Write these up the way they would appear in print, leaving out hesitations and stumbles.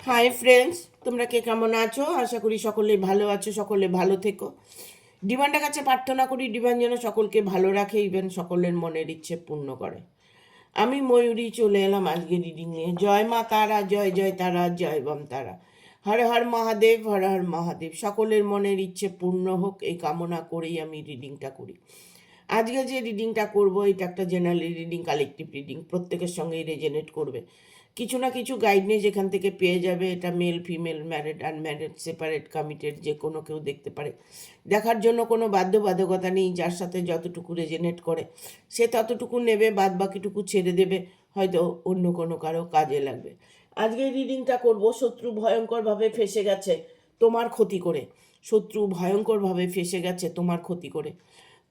Hi friends, তোমরা কে কেমন আছো? আশা করি সকলে ভালো আছো, সকলে ভালো থেকো। ডিভানের কাছে প্রার্থনা করি ডিভান যেন সকলকে ভালো রাখে, ইভেন সকলের মনের ইচ্ছে পূর্ণ করে। আমি ময়ূরী চলে এলাম আজকে রিডিং নিয়ে। জয় মা তারা, জয় জয় তারা, জয় বাম তারা। হর হর মহাদেব, হর হর মহাদেব। সকলের মনের ইচ্ছে পূর্ণ হোক এই কামনা করেই আমি রিডিংটা করি। আজকে যে রিডিংটা করব এটা একটা জেনারেল রিডিং, কালেকটিভ রিডিং, প্রত্যেকের সঙ্গেই রেজেনেট করবে। কিছু না কিছু গাইডনেস এখান থেকে পেয়ে যাবে। এটা male female, married unmarried, separate committed, যে কোনো কেউ দেখতে পারে। দেখার জন্য কোনো বাধ্যবাধকতা নেই। যার সাথে যতটুকু রেজেনেট করে সে ততটুকু নেবে, বাদ বাকিটুকু ছেড়ে দেবে, হয়তো অন্য কোনো কারো কাজে লাগবে। আজকে রিডিংটা করব। শত্রু ভয়ঙ্করভাবে ফেসে গেছে তোমার ক্ষতি করে। শত্রু ভয়ঙ্করভাবে ফেসে গেছে তোমার ক্ষতি করে।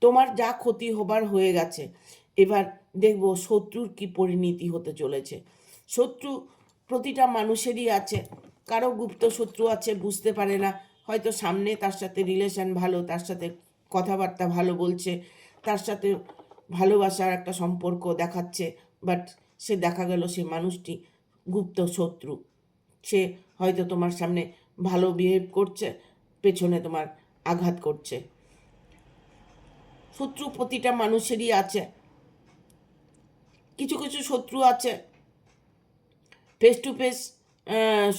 তোমার যা ক্ষতি হবার হয়ে গেছে, এবার দেখব শত্রুর কি পরিণতি হতে চলেছে। শত্রু প্রতিটা মানুষেরই আছে। কারো গুপ্ত শত্রু আছে, বুঝতে পারে না। হয়তো সামনে তার সাথে রিলেশন ভালো, তার সাথে কথাবার্তা ভালো বলছে, তার সাথে ভালোবাসার একটা সম্পর্ক দেখাচ্ছে, বাট সে দেখা গেল সে মানুষটি গুপ্ত শত্রু। সে হয়তো তোমার সামনে ভালো বিহেভ করছে, পেছনে তোমার আঘাত করছে। শত্রু প্রতিটা মানুষেরই আছে। কিছু কিছু শত্রু আছে ফেস টু ফেস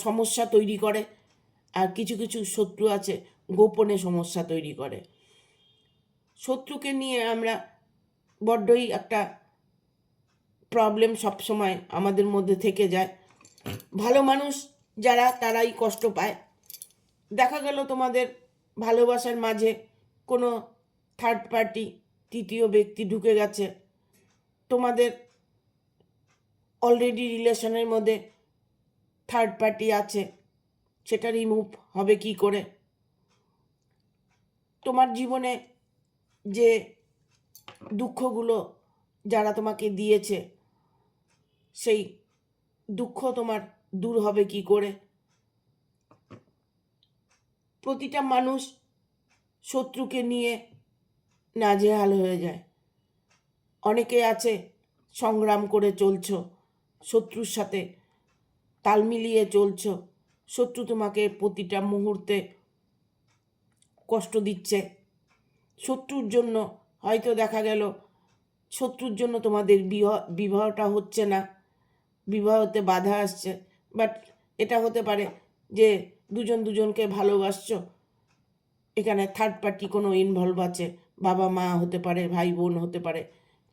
সমস্যা তৈরি করে, আর কিছু কিছু শত্রু আছে গোপনে সমস্যা তৈরি করে। শত্রুকে নিয়ে আমরা বড্ডই একটা প্রবলেম সবসময় আমাদের মধ্যে থেকে যায়। ভালো মানুষ যারা, তারাই কষ্ট পায়। দেখা গেল তোমাদের ভালোবাসার মাঝে কোনো থার্ড পার্টি, তৃতীয় ব্যক্তি ঢুকে গেছে। তোমাদের অলরেডি রিলেশনের মধ্যে থার্ড পার্টি আছে, সেটা রিমুভ হবে কি করে? তোমার জীবনে যে দুঃখগুলো যারা তোমাকে দিয়েছে, সেই দুঃখ তোমার দূর হবে কি করে? প্রতিটা মানুষ শত্রুকে নিয়ে নাজেহাল হয়ে যায়। অনেকে আছে সংগ্রাম করে চলছো, শত্রুর সাথে তাল মিলিয়ে চলছো। শত্রু তোমাকে প্রতিটা মুহূর্তে কষ্ট দিচ্ছে। শত্রুর জন্য হয়তো দেখা গেল শত্রুর জন্য তোমাদের বিবাহটা হচ্ছে না, বিবাহতে বাধা আসছে। বাট এটা হতে পারে যে দুজন দুজনকে ভালোবাসছো, এখানে থার্ড পার্টি কোনো ইনভলভ আছে। বাবা মা হতে পারে, ভাই বোন হতে পারে,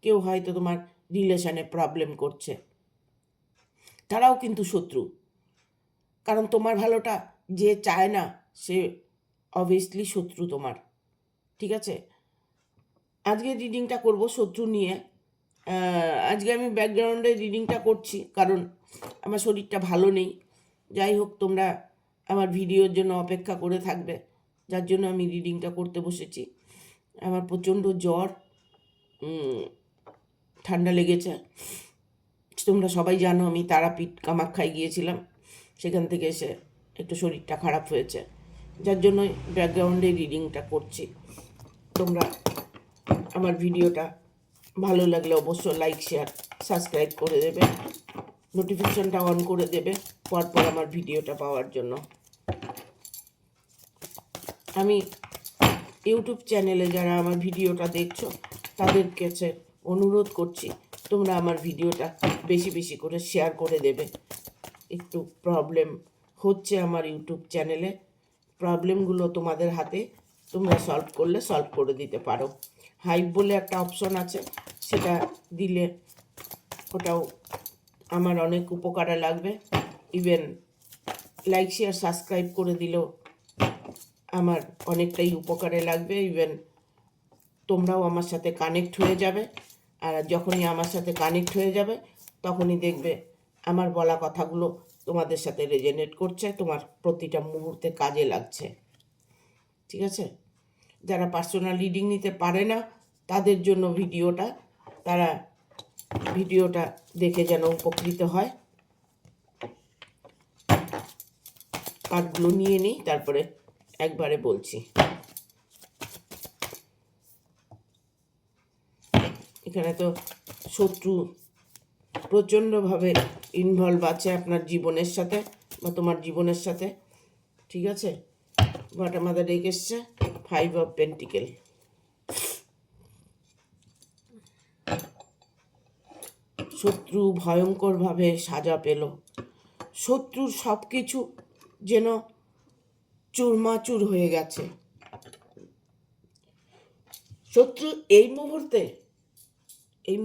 কেউ হয়তো তোমার রিলেশনে প্রবলেম করছে। তারাও কিন্তু শত্রু, কারণ তোমার ভালোটা যে চায় না সে অবভিয়াসলি শত্রু তোমার। ঠিক আছে, আজকে রিডিংটা করব শত্রু নিয়ে। আজকে আমি ব্যাকগ্রাউন্ডে রিডিংটা করছি কারণ আমার শরীরটা ভালো নেই। যাই হোক, তোমরা আমার ভিডিওর জন্য অপেক্ষা করে থাকবে, যার জন্য আমি রিডিংটা করতে বসেছি। আমার প্রচণ্ড জ্বর, ঠান্ডা লেগেছে। তোমরা সবাই জানো আমি তারাপীঠ কামাখ্যায় গিয়েছিলাম, সেখান থেকে এসে একটু শরীরটা খারাপ হয়েছে, যার জন্যই ব্যাকগ্রাউন্ডে রিডিংটা করছি। তোমরা আমার ভিডিওটা ভালো লাগলে অবশ্যই লাইক, শেয়ার, সাবস্ক্রাইব করে দেবে, নোটিফিকেশনটা অন করে দেবে পরপর আমার ভিডিওটা পাওয়ার জন্য। আমি ইউটিউব চ্যানেলে যারা আমার ভিডিওটা দেখছো তাদের কাছে অনুরোধ করছি তোমরা আমার ভিডিওটা বেশি বেশি করে শেয়ার করে দেবে। একটু প্রবলেম হচ্ছে আমার ইউটিউব চ্যানেলে, প্রবলেমগুলো তোমাদের হাতে, তোমরা সলভ করলে সলভ করে দিতে পারো। হাইপ বলে একটা অপশন আছে, সেটা দিলে ওটাও আমার অনেক উপকারে লাগবে। ইভেন লাইক, শেয়ার, সাবস্ক্রাইব করে দিলেও আমার অনেকটাই উপকারে লাগবে। ইভেন তোমরাও আমার সাথে কানেক্ট হয়ে যাবে, আর যখনই আমার সাথে কানেক্ট হয়ে যাবে তখনই দেখবে আমার বলা কথাগুলো তোমাদের সাথে রেজোনেট করছে, তোমার প্রতিটা মুহূর্তে কাজে লাগছে। ঠিক আছে, যারা পার্সোনাল রিডিং নিতে পারে না তাদের জন্য ভিডিওটা, তারা ভিডিওটা দেখে যেন উপকৃত হয়। কার্ডগুলো নিয়ে নিই, তারপরে একবারে বলছি। এখানে তো শত্রু প্রচণ্ডভাবে ইনভলভ আছে আপনার জীবনের সাথে, বা তোমার জীবনের সাথে, ঠিক আছে? বাট আমাদের রেখে এসছে 5 অফ পেন্টিকেল। শত্রু ভয়ঙ্করভাবে সাজা পেল। শত্রুর সব কিছু যেন চুরমাচুর হয়ে গেছে। শত্রু এই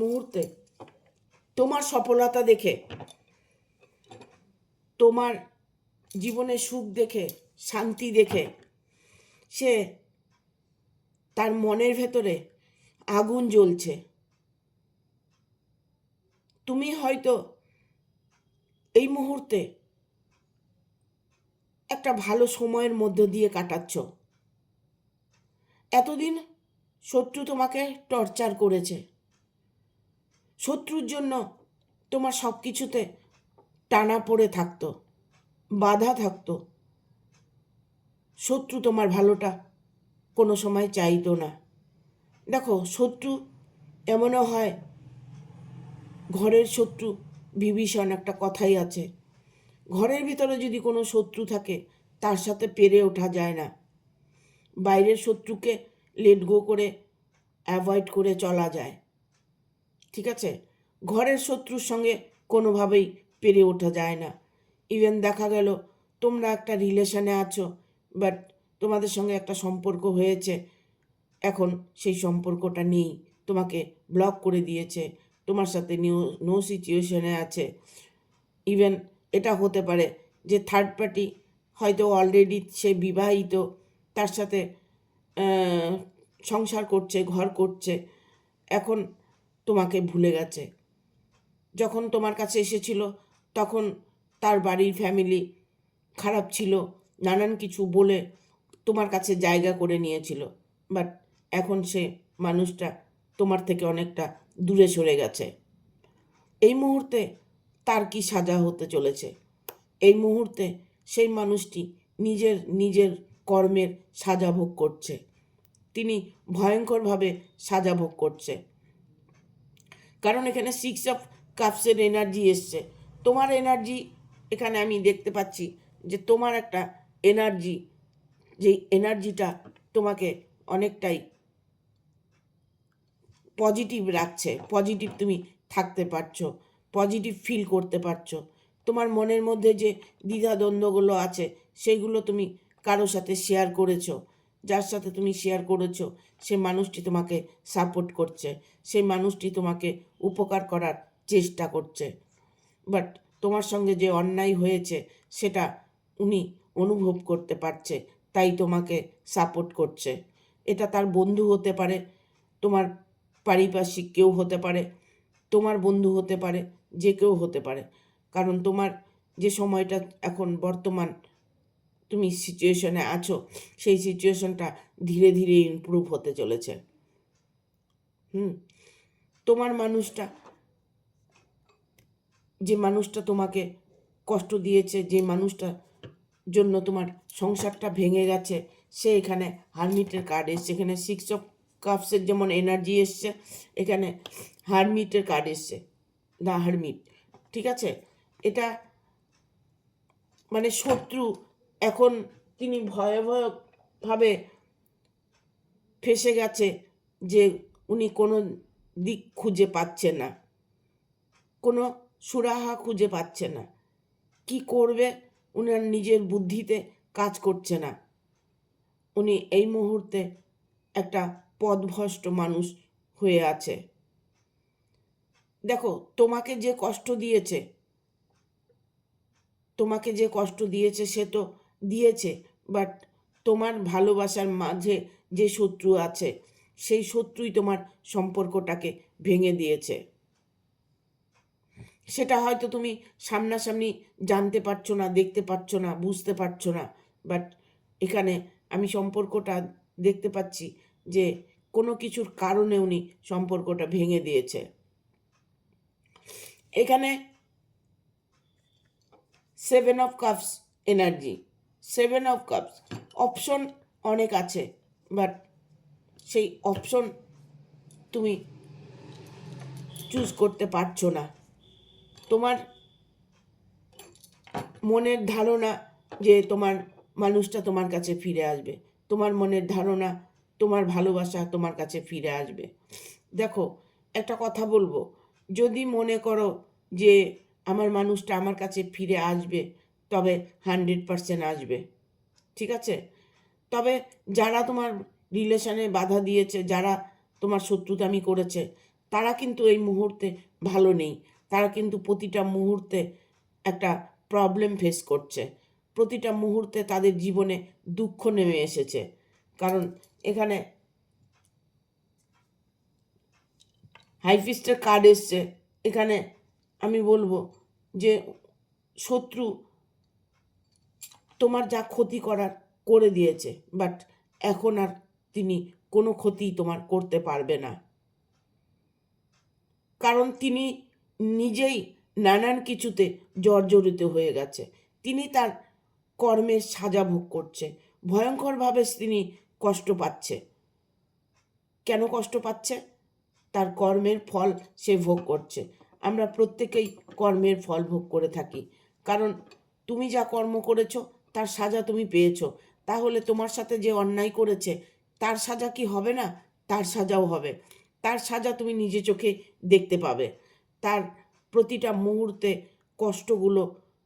মুহূর্তে তোমার সফলতা দেখে, তোমার জীবনে সুখ দেখে, শান্তি দেখে, সে তার মনের ভেতরে আগুন জ্বলছে। তুমি হয়তো এই মুহূর্তে একটা ভালো সময়ের মধ্য দিয়ে কাটাচ্ছ। এতদিন শত্রু তোমাকে টর্চার করেছে। শত্রুর জন্য তোমার সব কিছুতে টানা পড়ে থাকতো, বাধা থাকতো। শত্রু তোমার ভালোটা কোনো সময় চাইতো না। দেখো, শত্রু এমনও হয়, ঘরের শত্রু বিভীষণ, একটা কথাই আছে। ঘরের ভিতরে যদি কোনো শত্রু থাকে তার সাথে পেরে ওঠা যায় না। বাইরের শত্রুকে লেট গো করে, অ্যাভয়েড করে চলা যায়, ঠিক আছে? ঘরের শত্রুর সঙ্গে কোনোভাবেই পেরে ওঠা যায় না। ইভেন দেখা গেল তোমরা একটা রিলেশনে আছো, বাট তোমাদের সঙ্গে একটা সম্পর্ক হয়েছে, এখন সেই সম্পর্কটা নেই, তোমাকে ব্লক করে দিয়েছে, তোমার সাথে নো সিচুয়েশনে আছে। ইভেন এটা হতে পারে যে থার্ড পার্টি হয়তো অলরেডি সে বিবাহিত, তার সাথে সংসার করছে, ঘর করছে, এখন তোমাকে ভুলে গেছে। যখন তোমার কাছে এসেছিল তখন তার বাড়ির ফ্যামিলি খারাপ ছিল, নানান কিছু বলে তোমার কাছে জায়গা করে নিয়েছিল, বাট এখন সে মানুষটা তোমার থেকে অনেকটা দূরে সরে গেছে। এই মুহূর্তে তার কি সাজা হতে চলেছে? এই মুহূর্তে সেই মানুষটি নিজের কর্মের সাজা ভোগ করছে। তিনি ভয়ঙ্করভাবে সাজা ভোগ করছে, কারণ এখানে 6 অফ কাপসের এনার্জি এসছে। তোমার এনার্জি এখানে আমি দেখতে পাচ্ছি যে তোমার একটা এনার্জি, যেই এনার্জিটা তোমাকে অনেকটাই পজিটিভ রাখছে। পজিটিভ তুমি থাকতে পারছো, পজিটিভ ফিল করতে পারছো। তোমার মনের মধ্যে যে দ্বিধাদ্বন্দ্বগুলো আছে সেগুলো তুমি কারোর সাথে শেয়ার করেছো। যার সাথে তুমি শেয়ার করেছো সে মানুষটি তোমাকে সাপোর্ট করছে, সেই মানুষটি তোমাকে উপকার করার চেষ্টা করছে। বাট তোমার সঙ্গে যে অন্যায় হয়েছে সেটা উনি অনুভব করতে পারছে, তাই তোমাকে সাপোর্ট করছে। এটা তার বন্ধু হতে পারে, তোমার পারিপার্শ্বিক কেউ হতে পারে, তোমার বন্ধু হতে পারে, যে কেউ হতে পারে। কারণ তোমার যে সময়টা এখন বর্তমান তুমি সিচুয়েশনে আছো, সেই সিচুয়েশনটা ধীরে ধীরে ইমপ্রুভ হতে চলেছে। তোমার মানুষটা, যে মানুষটা তোমাকে কষ্ট দিয়েছে, যে মানুষটা জন্য তোমার সংসারটা ভেঙে গেছে, সে এখানে হারমিটের কার্ড এসছে। এখানে 6 অফ কাপসের যেমন এনার্জি এসছে, এখানে হারমিটের কার্ড এসছে, দ্য হারমিট, ঠিক আছে? এটা মানে শত্রু এখন তিনি ভয়াবহভাবে ফেসে গেছে, যে উনি কোনো দিক খুঁজে পাচ্ছে না, কোনো সুরাহা খুঁজে পাচ্ছে না। কি করবে উনার নিজের বুদ্ধিতে কাজ করছে না। উনি এই মুহূর্তে একটা পথভ্রষ্ট মানুষ হয়ে আছে। দেখো, তোমাকে যে কষ্ট দিয়েছে সে তো দিয়েছে, বাট তোমার ভালোবাসার মাঝে যে শত্রু আছে সেই শত্রুই তোমার সম্পর্কটাকে ভেঙে দিয়েছে। সেটা হয়তো তুমি সামনাসামনি জানতে পারছো না, দেখতে পাচ্ছ না, বুঝতে পারছো না, বাট এখানে আমি সম্পর্কটা দেখতে পাচ্ছি যে কোনো কিছুর কারণে উনি সম্পর্কটা ভেঙে দিয়েছে। এখানে 7 of cups energy. 7 of cups, option অনেক আছে, বাট সেই অপশন তুমি চুজ করতে পারছো না। তোমার মনের ধারণা যে তোমার মানুষটা তোমার কাছে ফিরে আসবে, তোমার মনের ধারণা তোমার ভালোবাসা তোমার কাছে ফিরে আসবে। দেখো, একটা কথা বলবো, যদি মনে করো যে আমার মানুষটা আমার কাছে ফিরে আসবে, তবে 100% আসবে, ঠিক আছে? তবে যারা তোমার রিলেশনে বাধা দিয়েছে, যারা তোমার শত্রুতামি করেছে, তারা কিন্তু এই মুহূর্তে ভালো নেই। তারা কিন্তু প্রতিটা মুহূর্তে একটা প্রবলেম ফেস করছে, প্রতিটা মুহূর্তে তাদের জীবনে দুঃখ নেমে এসেছে। কারণ এখানে হাইফিস্টের কার্ড এসছে। এখানে আমি বলবো যে শত্রু তোমার যা ক্ষতি করার করে দিয়েছে, বাট এখন আর তিনি কোনো ক্ষতি তোমার করতে পারবে না। কারণ তিনি নিজেই নানান কিছুতে জর্জরিত হয়ে গেছে। তিনি তার কর্মের সাজা ভোগ করছে, ভয়ঙ্করভাবে তিনি কষ্ট পাচ্ছে। কেন কষ্ট পাচ্ছে? তার কর্মের ফল সে ভোগ করছে। আমরা প্রত্যেকেই কর্মের ফল ভোগ করে থাকি। কারণ তুমি যা কর্ম করেছো তার সাজা তুমি পেয়েছো। তাহলে তোমার সাথে যে অন্যায় করেছে তার সাজা কি হবে না? তার সাজাও হবে। তার সাজা তুমি নিজে চোখে দেখতে পাবে। তার প্রতিটা মুহূর্তে কষ্টগুলো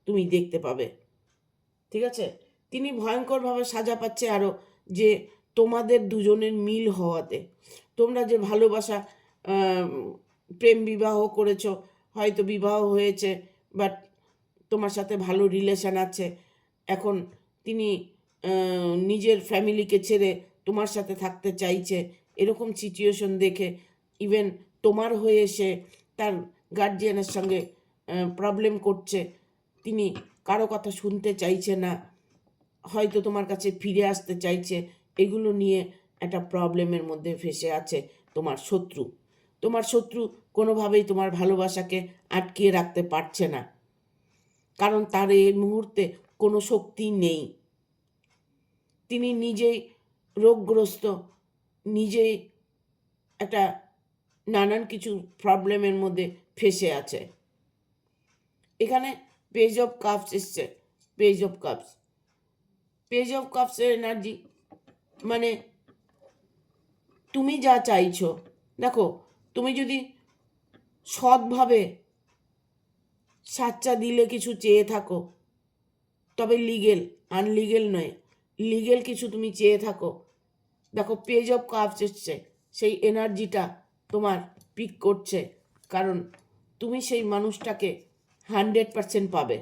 তুমি দেখতে পাবে, ঠিক আছে? তিনি ভয়ঙ্করভাবে সাজা পাচ্ছে আরও, যে তোমাদের দুজনের মিল হওয়াতে, তোমরা যে ভালোবাসা, প্রেম বিবাহ করেছো, হয়তো বিবাহ হয়েছে, বাট তোমার সাথে ভালো রিলেশন আছে। এখন তিনি নিজের ফ্যামিলিকে ছেড়ে তোমার সাথে থাকতে চাইছে। এরকম সিচুয়েশন দেখে ইভেন তোমার হয়ে সে তার গার্জিয়ানের সঙ্গে প্রবলেম করছে। তিনি কারো কথা শুনতে চাইছে না, হয়তো তোমার কাছে ফিরে আসতে চাইছে। এগুলো নিয়ে একটা প্রবলেমের মধ্যে ফেসে আছে তোমার শত্রু। তোমার শত্রু কোনোভাবেই তোমার ভালোবাসাকে আটকিয়ে রাখতে পারছে না, কারণ তার এই মুহূর্তে কোনো শক্তি নেই। তিনি নিজেই রোগগ্রস্ত, নিজেই একটা নানান কিছু প্রবলেমের মধ্যে ফেসে আছে। এখানে পেজ অফ কাপস এসছে। Page of cups, page of কাপসের এনার্জি মানে তুমি যা চাইছো। দেখো, তুমি যদি সৎভাবে সাচ্চা দিলে কিছু চেয়ে থাকো, তবে লিগেল, আনলিগেল নয়, লিগেল কিছু তুমি চেয়ে থাকো, দেখো পেজ অফ কাপস এসছে, সেই এনার্জিটা তোমার পিক করছে। কারণ তুমি সেই মানুষটাকে 100% পাবে।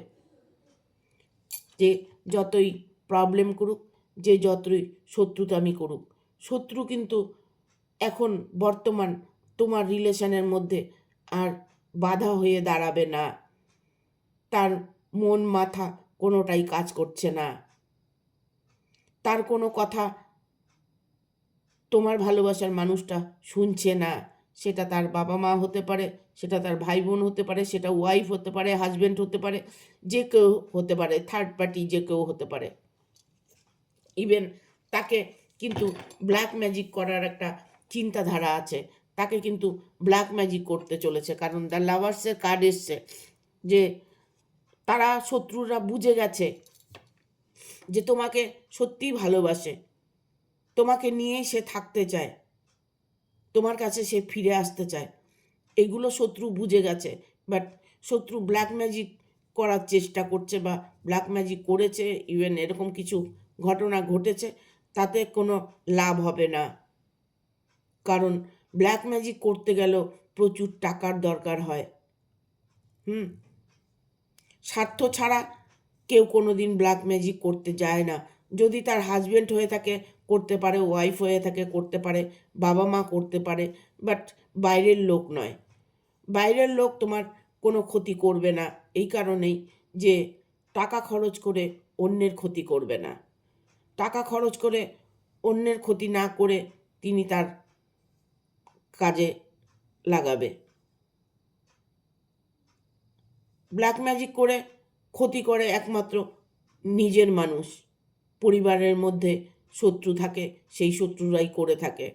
যে যতই প্রবলেম করুক, যে যতই শত্রুতামি করুক, শত্রু কিন্তু এখন বর্তমান তোমার রিলেশনের মধ্যে আর বাধা হয়ে দাঁড়াবে না। তার মন মাথা কোনোটাই কাজ করছে না, তার কোনো কথা তোমার ভালোবাসার মানুষটা শুনছে না। সেটা তার বাবা মা হতে পারে, সেটা তার ভাই বোন হতে পারে, সেটা ওয়াইফ হতে পারে, হাজব্যান্ড হতে পারে, যে কেউ হতে পারে, থার্ড পার্টি যে কেউ হতে পারে। ইভেন তাকে কিন্তু ব্ল্যাক ম্যাজিক করার একটা চিন্তাধারা আছে, তাকে কিন্তু ব্ল্যাক ম্যাজিক করতে চলেছে। কারণ দ্য লাভার্সের কার্ড এসছে যে তারা শত্রুরা বুঝে গেছে যে তোমাকে সত্যিই ভালোবাসে, তোমাকে নিয়েই সে থাকতে চায়, তোমার কাছে সে ফিরে আসতে চায়। এগুলো শত্রু বুঝে গেছে, বাট শত্রু ব্ল্যাক ম্যাজিক করার চেষ্টা করছে বা ব্ল্যাক ম্যাজিক করেছে। ইভেন এরকম কিছু ঘটনা ঘটেছে, তাতে কোনো লাভ হবে না। কারণ ব্ল্যাক ম্যাজিক করতে গেলেও প্রচুর টাকার দরকার হয়। স্বার্থ ছাড়া কেউ কোনো দিন ব্ল্যাক ম্যাজিক করতে যায় না। যদি তার হাজব্যান্ড হয়ে থাকে করতে পারে, ওয়াইফ হয়ে থাকে করতে পারে, বাবা মা করতে পারে, বাট বাইরের লোক নয়। বাইরের লোক তোমার কোনো ক্ষতি করবে না, এই কারণেই যে টাকা খরচ করে অন্যের ক্ষতি করবে না। টাকা খরচ করে অন্যের ক্ষতি না করে তিনি তার কাজে লাগাবে। ব্ল্যাক ম্যাজিক করে ক্ষতি করে একমাত্র নিজের মানুষ। পরিবারের মধ্যে শত্রু থাকে, সেই শত্রুরাই করে থাকে।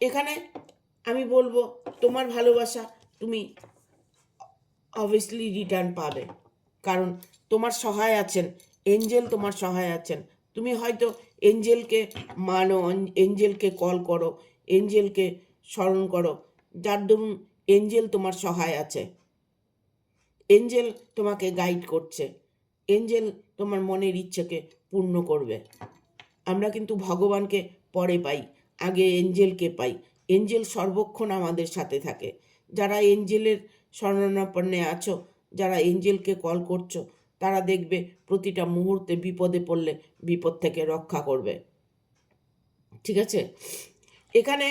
এখানে আমি বলবো তোমার ভালোবাসা তুমি অবভিয়াসলি রিটার্ন পাবে। কারণ তোমার সহায় আছেন, এঞ্জেল তোমার সহায় আছেন। তুমি হয়তো এঞ্জেলকে মানো, এঞ্জেলকে কল করো, এঞ্জেলকে স্মরণ করো, যার দরুন এঞ্জেল তোমার সহায় আছে। এঞ্জেল তোমাকে গাইড করছে, এঞ্জেল তোমার মনের ইচ্ছেকে পূর্ণ করবে। আমরা কিন্তু ভগবানকে পরে পাই, আগে এঞ্জেলকে পাই। এঞ্জেল সর্বক্ষণ আমাদের সাথে থাকে। যারা এঞ্জেলের শরণাপন্নে আছো, যারা এঞ্জেলকে কল করছো, তারা দেখবে প্রতিটা মুহূর্তে বিপদে পড়লে বিপদ থেকে রক্ষা করবে। ঠিক আছে, এখানে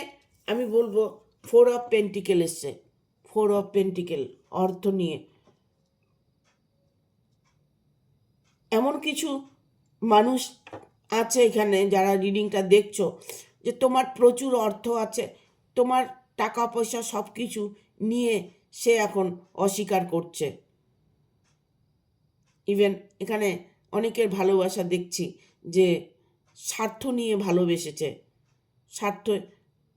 আমি বলবো 4 অফ পেন্টিকেল এসছে। 4 অফ পেন্টিকেল অর্থ নিয়ে এমন কিছু মানুষ আছে এখানে যারা রিডিংটা দেখছো, যে তোমার প্রচুর অর্থ আছে, তোমার টাকা পয়সা সব কিছু নিয়ে সে এখন অস্বীকার করছে। ইভেন এখানে অনেকের ভালোবাসা দেখছি যে স্বার্থ নিয়ে ভালোবেসেছে, স্বার্থ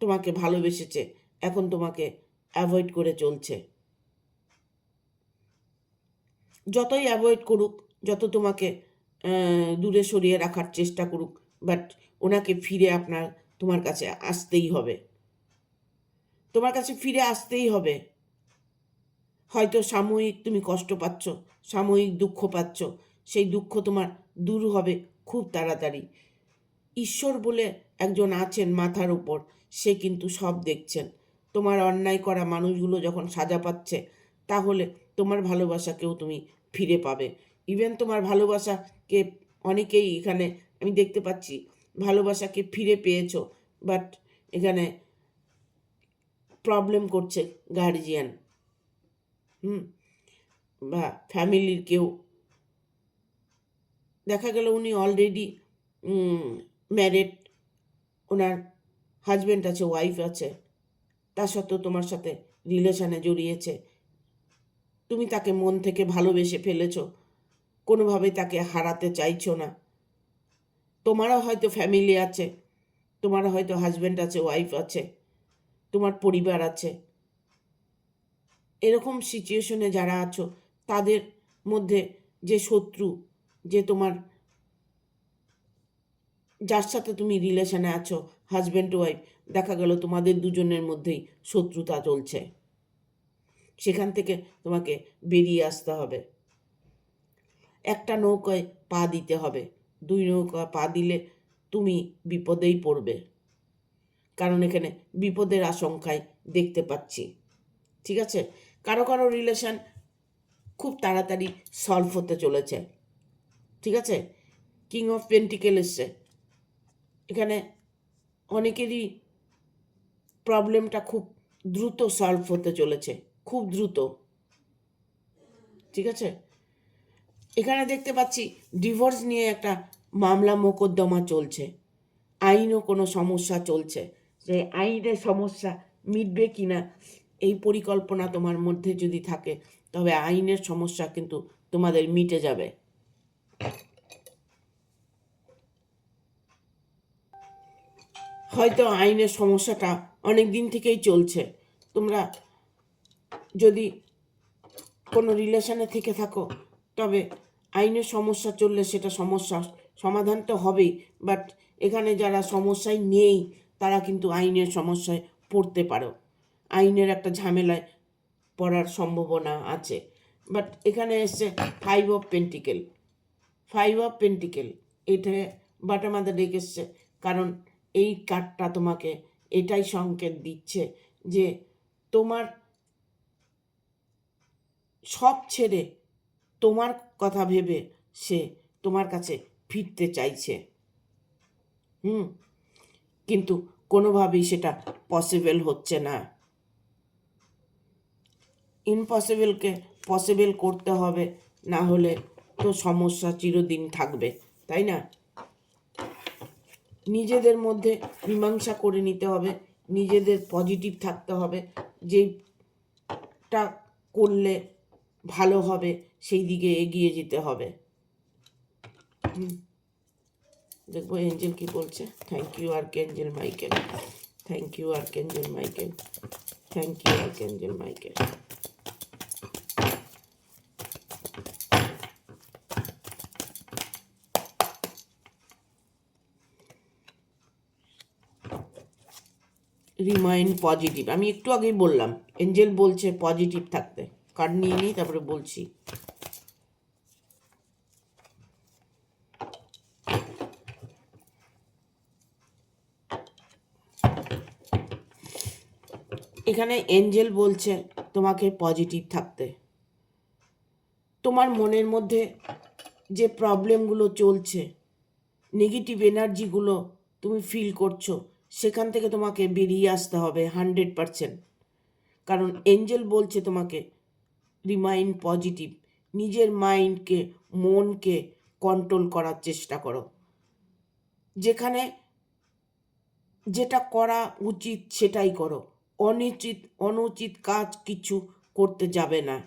তোমাকে ভালোবেসেছে, এখন তোমাকে অ্যাভয়েড করে চলছে। যতই অ্যাভয়েড করুক, যত তোমাকে দূরে সরিয়ে রাখার চেষ্টা করুক, বাট ওনাকে ফিরে তোমার কাছে আসতেই হবে, তোমার কাছে ফিরে আসতেই হবে। হয়তো সাময়িক তুমি কষ্ট পাচ্ছ, সাময়িক দুঃখ পাচ্ছ, সেই দুঃখ তোমার দূর হবে খুব তাড়াতাড়ি। ঈশ্বর বলে একজন আছেন মাথার উপর, সে কিন্তু সব দেখছেন। তোমার অন্যায় করা মানুষগুলো যখন সাজা পাচ্ছে, তাহলে তোমার ভালোবাসাকেও তুমি ফিরে পাবে। ইভেন তোমার ভালোবাসাকে অনেকেই এখানে আমি দেখতে পাচ্ছি ভালোবাসাকে ফিরে পেয়েছো, বাট এখানে প্রবলেম করছে গার্জিয়ান, বা ফ্যামিলির কেউ। দেখা গেল উনি অলরেডি ম্যারিড, ওনার হাজব্যান্ড আছে, ওয়াইফ আছে, তা সত্ত্বেও তোমার সাথে রিলেশনে জড়িয়েছে। তুমি তাকে মন থেকে ভালোবেসে ফেলেছো, কোনোভাবেই তাকে হারাতে চাইছো না। তোমারও হয়তো ফ্যামিলি আছে, তোমারও হয়তো হাজব্যান্ড আছে, ওয়াইফ আছে, তোমার পরিবার আছে। এরকম সিচুয়েশনে যারা আছো, তাদের মধ্যে যে শত্রু, যে তোমার যার সাথে তুমি রিলেশনে আছো, হাজব্যান্ড ওয়াইফ, দেখা গেল তোমাদের দুজনের মধ্যেই শত্রুতা চলছে। সেখান থেকে তোমাকে বেরিয়ে আসতে হবে। একটা নৌকায় পা দিতে হবে, 2 নৌকা পা দিলে তুমি বিপদেই পড়বে, কারণ এখানে বিপদের আশঙ্কায় দেখতে পাচ্ছি। ঠিক আছে, কারো কারো রিলেশন খুব তাড়াতাড়ি সলভ হতে চলেছে। ঠিক আছে, কিং অফ পেন্টিকেল এসছে। এখানে অনেকেরই প্রবলেমটা খুব দ্রুত সলভ হতে চলেছে, খুব দ্রুত। ঠিক আছে, এখানে দেখতে পাচ্ছি ডিভোর্স নিয়ে একটা মামলা মোকদ্দমা চলছে, আইনও কোনো সমস্যা চলছে। যে আইনের সমস্যা মিটবে কি না, এই পরিকল্পনা তোমার মধ্যে যদি থাকে, তবে আইনের সমস্যা কিন্তু তোমাদের মিটে যাবে। হয়তো আইনের সমস্যাটা অনেক দিন থেকেই চলছে। তোমরা যদি কোনো রিলেশনে থেকে থাকো, তবে আইনের সমস্যা চললে সেটা সমস্যা সমাধান তো হবেই, বাট এখানে যারা সমস্যায় নেই, তারা কিন্তু আইনের সমস্যায় পড়তে পারো, আইনের একটা ঝামেলায় পড়ার সম্ভাবনা আছে। বাট এখানে এসছে 5 অফ পেন্টিকেল। 5 অফ পেন্টিকেল এটা বাটা মাথা ডেকে এসছে, কারণ এই কার্ডটা তোমাকে এটাই সংকেত দিচ্ছে যে তোমার সব ছেড়ে তোমার কথা ভেবে সে তোমার কাছে ফিরতে চাইছে, কিন্তু কোনোভাবেই সেটা পসিবল হচ্ছে না। ইম্পসিবলকে পসিবল করতে হবে, না হলে তো সমস্যা চিরদিন থাকবে, তাই না? নিজেদের মধ্যে মীমাংসা করে নিতে হবে, নিজেদের পজিটিভ থাকতে হবে, যেটা করলে ভালো হবে সেই দিকে এগিয়ে যেতে হবে। দেখবো এঞ্জেল কি বলছে। Thank you archangel Michael, thank you archangel Michael, thank you archangel Michael. Remain positive. আমি একটু আগেই বললাম এঞ্জেল বলছে পজিটিভ থাকতে। কার্ড নিয়ে নিই, তারপরে বলছি। এখানে এঞ্জেল বলছে তোমাকে পজিটিভ থাকতে। তোমার মনের মধ্যে যে প্রবলেমগুলো চলছে, নেগেটিভ এনার্জিগুলো তুমি ফিল করছো, সেখান থেকে তোমাকে বেরিয়ে আসতে হবে 100%। কারণ এঞ্জেল বলছে তোমাকে রিমাইন পজিটিভ। নিজের মাইন্ডকে, মনকে কন্ট্রোল করার চেষ্টা করো। যেখানে যেটা করা উচিত সেটাই করো। অনুচিত কাজ কিছু করতে যাবে না।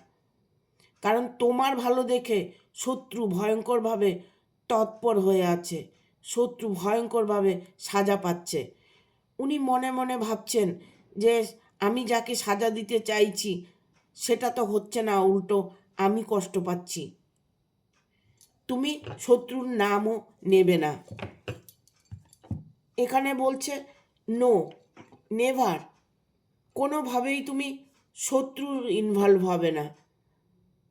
কারণ তোমার ভালো দেখে শত্রু ভয়ঙ্করভাবে তৎপর হয়ে আছে। শত্রু ভয়ঙ্করভাবে সাজা পাচ্ছে। উনি মনে মনে ভাবছেন যে আমি যাকে সাজা দিতে চাইছি সেটা তো হচ্ছে না, উল্টো আমি কষ্ট পাচ্ছি। তুমি শত্রুর নামও নেবে না। এখানে বলছে নো, নেভার। কোনোভাবেই তুমি শত্রুর ইনভলভ হবে না,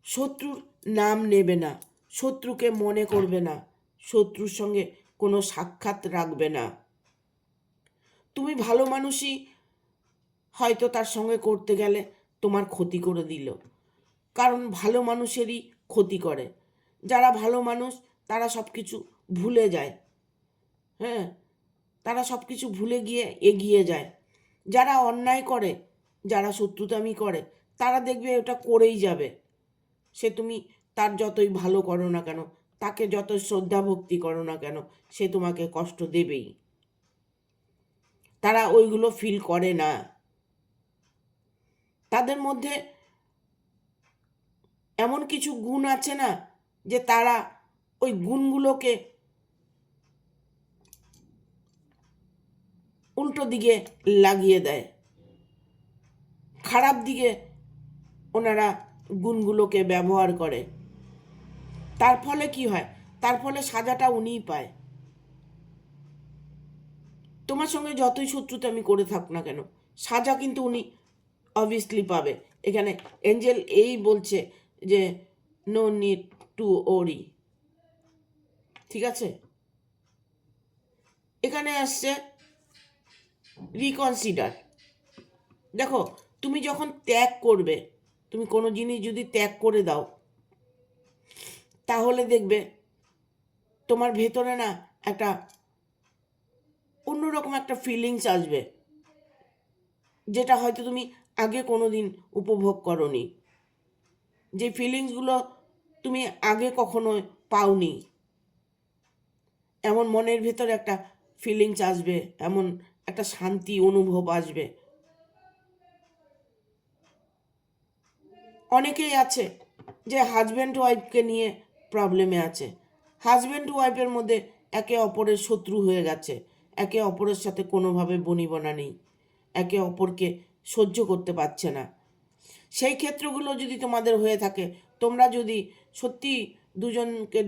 শত্রুর নাম নেবে না, শত্রুকে মনে করবে না, শত্রুর সঙ্গে কোনো সাক্ষাৎ রাখবে না। তুমি ভালো মানুষই হয়তো তার সঙ্গে করতে গেলে তোমার ক্ষতি করে দিল। কারণ ভালো মানুষেরই ক্ষতি করে। যারা ভালো মানুষ তারা সব কিছু ভুলে যায়। হ্যাঁ, তারা সব কিছু ভুলে গিয়ে এগিয়ে যায়। যারা অন্যায় করে, যারা শত্রুতামি করে, তারা দেখবে ওটা করেই যাবে। সে তুমি তার যতই ভালো করো না কেন, তাকে যত শ্রদ্ধা ভক্তি করো না কেন, সে তোমাকে কষ্ট দেবেই। তারা ওইগুলো ফিল করে না। তাদের মধ্যে এমন কিছু গুণ আছে না যে তারা ওই গুণগুলোকে উল্টো দিকে লাগিয়ে দেয়। খারাপ দিকে ওনারা গুণগুলোকে ব্যবহার করে। তার ফলে কি হয়? তার ফলে সাজাটা উনিই পায়। তোমার সঙ্গে যতই শত্রুতামি করে থাক না কেন, সাজা কিন্তু উনি অবভিয়াসলি পাবে। এখানে এঞ্জেল এই বলছে যে নো নিড টু ওরি। ঠিক আছে, এখানে আসছে রিকনসিডার। দেখো, তুমি যখন ত্যাগ করবে, তুমি কোনো জিনিস যদি ত্যাগ করে দাও, তাহলে দেখবে তোমার ভেতরে না একটা অন্যরকম একটা ফিলিংস আসবে, যেটা হয়তো তুমি আগে কোনো দিন উপভোগ করনি। যে ফিলিংসগুলো তুমি আগে কখনো পাওনি, এমন মনের ভেতরে একটা ফিলিংস আসবে, এমন একটা শান্তি অনুভব আসবে। অনেকেই আছে যে হাজব্যান্ড ওয়াইফকে নিয়ে প্রবলেমে আছে। হাজব্যান্ড ওয়াইফের মধ্যে একে অপরের শত্রু হয়ে গেছে, একে অপরের সাথে কোনোভাবে বনিবনা নেই, একে অপরকে সহ্য করতে পারছে না। সেই ক্ষেত্রগুলো যদি তোমাদের হয়ে থাকে, তোমরা যদি সত্যি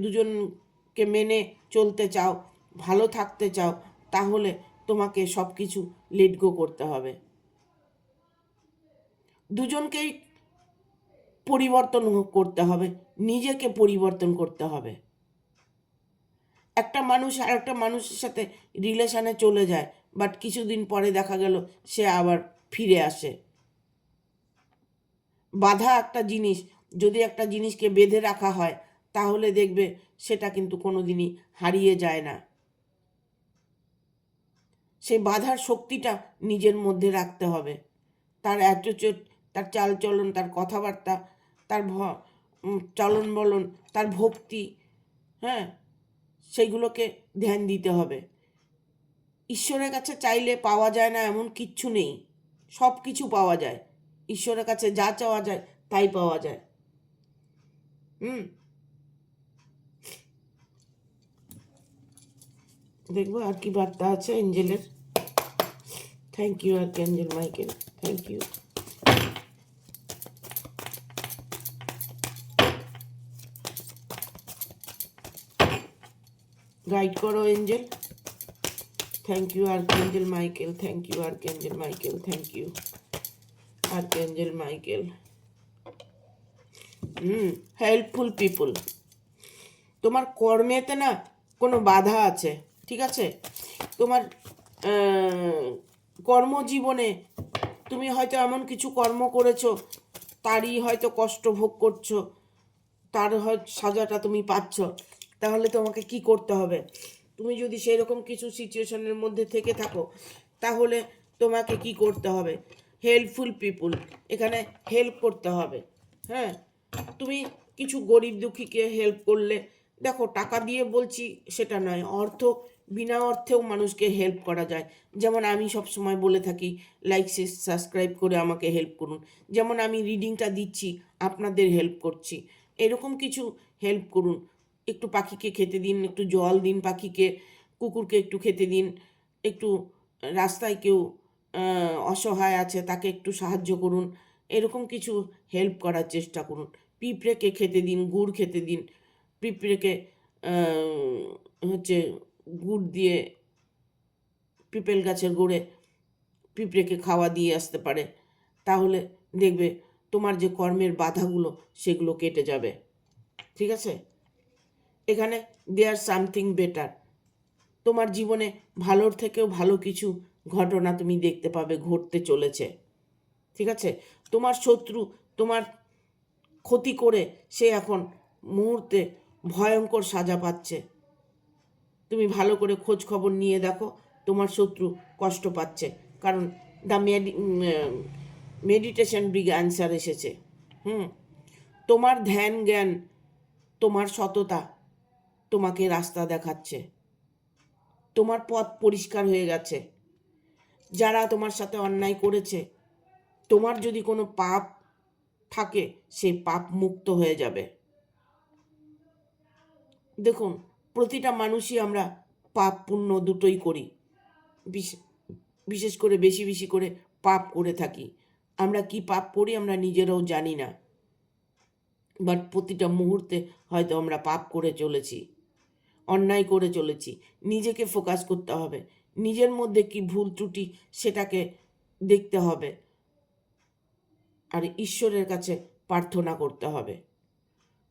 দুজনকে মেনে চলতে চাও, ভালো থাকতে চাও, তাহলে তোমাকে সব কিছু লেট গো করতে হবে। দুজনকেই পরিবর্তন করতে হবে, নিজেকে পরিবর্তন করতে হবে। একটা মানুষ আর একটা মানুষের সাথে রিলেশনে চলে যায়, বাট কিছুদিন পরে দেখা গেল সে আবার ফিরে আসে। বাধা একটা জিনিস, যদি একটা জিনিসকে বেঁধে রাখা হয়, তাহলে দেখবে সেটা কিন্তু কোনো দিনই হারিয়ে যায় না। সেই বাধার শক্তিটা নিজের মধ্যে রাখতে হবে। তার অ্যাটিটিউড, তার চালচলন, তার কথাবার্তা, তার চলন বলন, তার ভক্তি, হ্যাঁ, সেইগুলোকে ধ্যান দিতে হবে। ঈশ্বরের কাছে চাইলে পাওয়া যায় না এমন কিচ্ছু নেই, সব কিছু পাওয়া যায়। ঈশ্বরের কাছে যা চাওয়া যায় তাই পাওয়া যায়। দেখবো আর কি বার্তা আছে এঞ্জেলের। Thank you archangel Michael, thank you. Guide করো angel. Thank you archangel Michael, thank you archangel Michael, thank you archangel Michael. Helpful people, তোমার কর্মেতে না কোনো বাধা আছে, ঠিক আছে? তোমার কর্মজীবনে তুমি হয়তো এমন কিছু কর্ম করেছো, তারই হয়তো কষ্ট ভোগ করছো, তার হয়তো সাজাটা তুমি পাচ্ছ। তাহলে তোমাকে কি করতে হবে? তুমি যদি সেরকম কিছু সিচুয়েশনের মধ্যে থেকে থাকো, তাহলে তোমাকে কি করতে হবে? হেল্পফুল পিপুল, এখানে হেল্প করতে হবে। হ্যাঁ, তুমি কিছু গরিব দুঃখীকে হেল্প করলে, দেখো টাকা দিয়ে বলছি সেটা নয়, বিনা অর্থেও মানুষকে হেল্প করা যায়। যেমন আমি সব সময় বলে থাকি, লাইক সাবস্ক্রাইব করে আমাকে হেল্প করুন। যেমন আমি রিডিংটা দিচ্ছি, আপনাদের হেল্প করছি, এরকম কিছু হেল্প করুন। একটু পাখিকে খেতে দিন, একটু জল দিন পাখিকে, কুকুরকে একটু খেতে দিন, একটু রাস্তায় কেউ অসহায় আছে তাকে একটু সাহায্য করুন, এরকম কিছু হেল্প করার চেষ্টা করুন। পিঁপড়েকে খেতে দিন, গুড় খেতে দিন, পিঁপড়েকে হচ্ছে গুড় দিয়ে, পিপেল গাছের গুড়ে পিঁপড়েকে খাওয়া দিয়ে আসতে পারে। তাহলে দেখবে তোমার যে কর্মের বাধাগুলো সেগুলো কেটে যাবে, ঠিক আছে? এখানে দেয়ার সামথিং বেটার, তোমার জীবনে ভালোর থেকেও ভালো কিছু ঘটনা তুমি দেখতে পাবে ঘটতে চলেছে, ঠিক আছে? তোমার শত্রু তোমার ক্ষতি করে সে এখন মুহূর্তে ভয়ঙ্কর সাজা পাচ্ছে। তুমি ভালো করে খোঁজ খবর নিয়ে দেখো, তোমার শত্রু কষ্ট পাচ্ছে, কারণ দ্য মেডিটেশন বিগ অ্যান্সার এসেছে। তোমার ধ্যান জ্ঞান, তোমার সততা তোমাকে রাস্তা দেখাচ্ছে, তোমার পথ পরিষ্কার হয়ে গেছে। যারা তোমার সাথে অন্যায় করেছে, তোমার যদি কোনো পাপ থাকে সেই পাপ মুক্ত হয়ে যাবে। দেখুন, প্রতিটা মানুষই আমরা পাপ পুণ্য দুটোই করি, বিশেষ করে বেশি বেশি করে পাপ করে থাকি। আমরা কি পাপ করি আমরা নিজেরাও জানি না, বাট প্রতিটা মুহূর্তে হয়তো আমরা পাপ করে চলেছি, অন্যায় করে চলেছি। নিজেকে ফোকাস করতে হবে, নিজের মধ্যে কি ভুল ত্রুটি সেটাকে দেখতে হবে, আর ঈশ্বরের কাছে প্রার্থনা করতে হবে।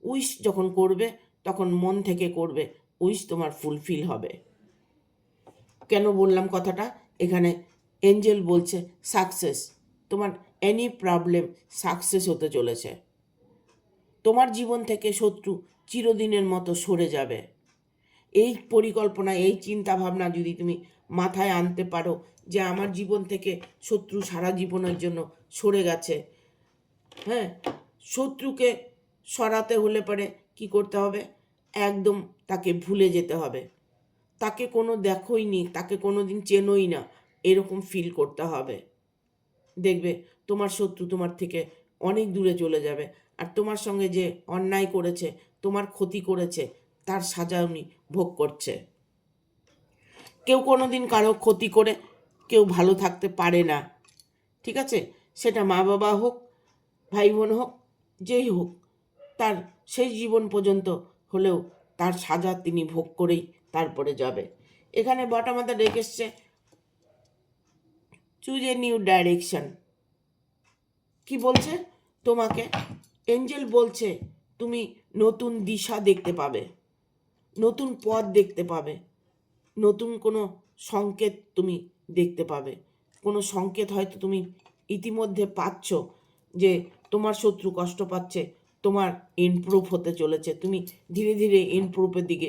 উইশ যখন করবে তখন মন থেকে করবে, উইশ তোমার ফুলফিল হবে। কেন বললাম কথাটা? এখানে এঞ্জেল বলছে সাকসেস, তোমার এনি প্রবলেম সাকসেস হতে চলেছে। তোমার জীবন থেকে শত্রু চিরদিনের মতো সরে যাবে। এই পরিকল্পনা, এই চিন্তা ভাবনা যদি তুমি মাথায় আনতে পারো যে আমার জীবন থেকে শত্রু সারা জীবনের জন্য সরে গেছে, হ্যাঁ, শত্রুকে সরাতে হলে পরে কি করতে হবে? একদম তাকে ভুলে যেতে হবে। তাকে কোনো দেখোই নি, তাকে কোনো দিন চেনোই না, এরকম ফিল করতে হবে। দেখবে তোমার শত্রু তোমার থেকে অনেক দূরে চলে যাবে, আর তোমার সঙ্গে যে অন্যায় করেছে, তোমার ক্ষতি করেছে, তার সাজা উনি ভোগ করছে। কেউ কোনো দিন কারো ক্ষতি করে কেউ ভালো থাকতে পারে না, ঠিক আছে? সেটা মা বাবা হোক, ভাই বোন হোক, যেই হোক, তার সেই জীবন পর্যন্ত হলেও তার সাজা তিনি ভোগ করেই তারপরে যাবে। এখানে বটা মাথা রেখে এসছে চুজ এ নিউ ডাইরেকশন। কি বলছে তোমাকে? এঞ্জেল বলছে তুমি নতুন দিশা দেখতে পাবে, নতুন পথ দেখতে পাবে, নতুন কোনো সংকেত তুমি দেখতে পাবে। কোনো সংকেত হয়তো তুমি ইতিমধ্যে পাচ্ছ যে তোমার শত্রু কষ্ট পাচ্ছে, তোমার ইমপ্রুভ হতে চলেছে, তুমি ধীরে ধীরে ইমপ্রুভের দিকে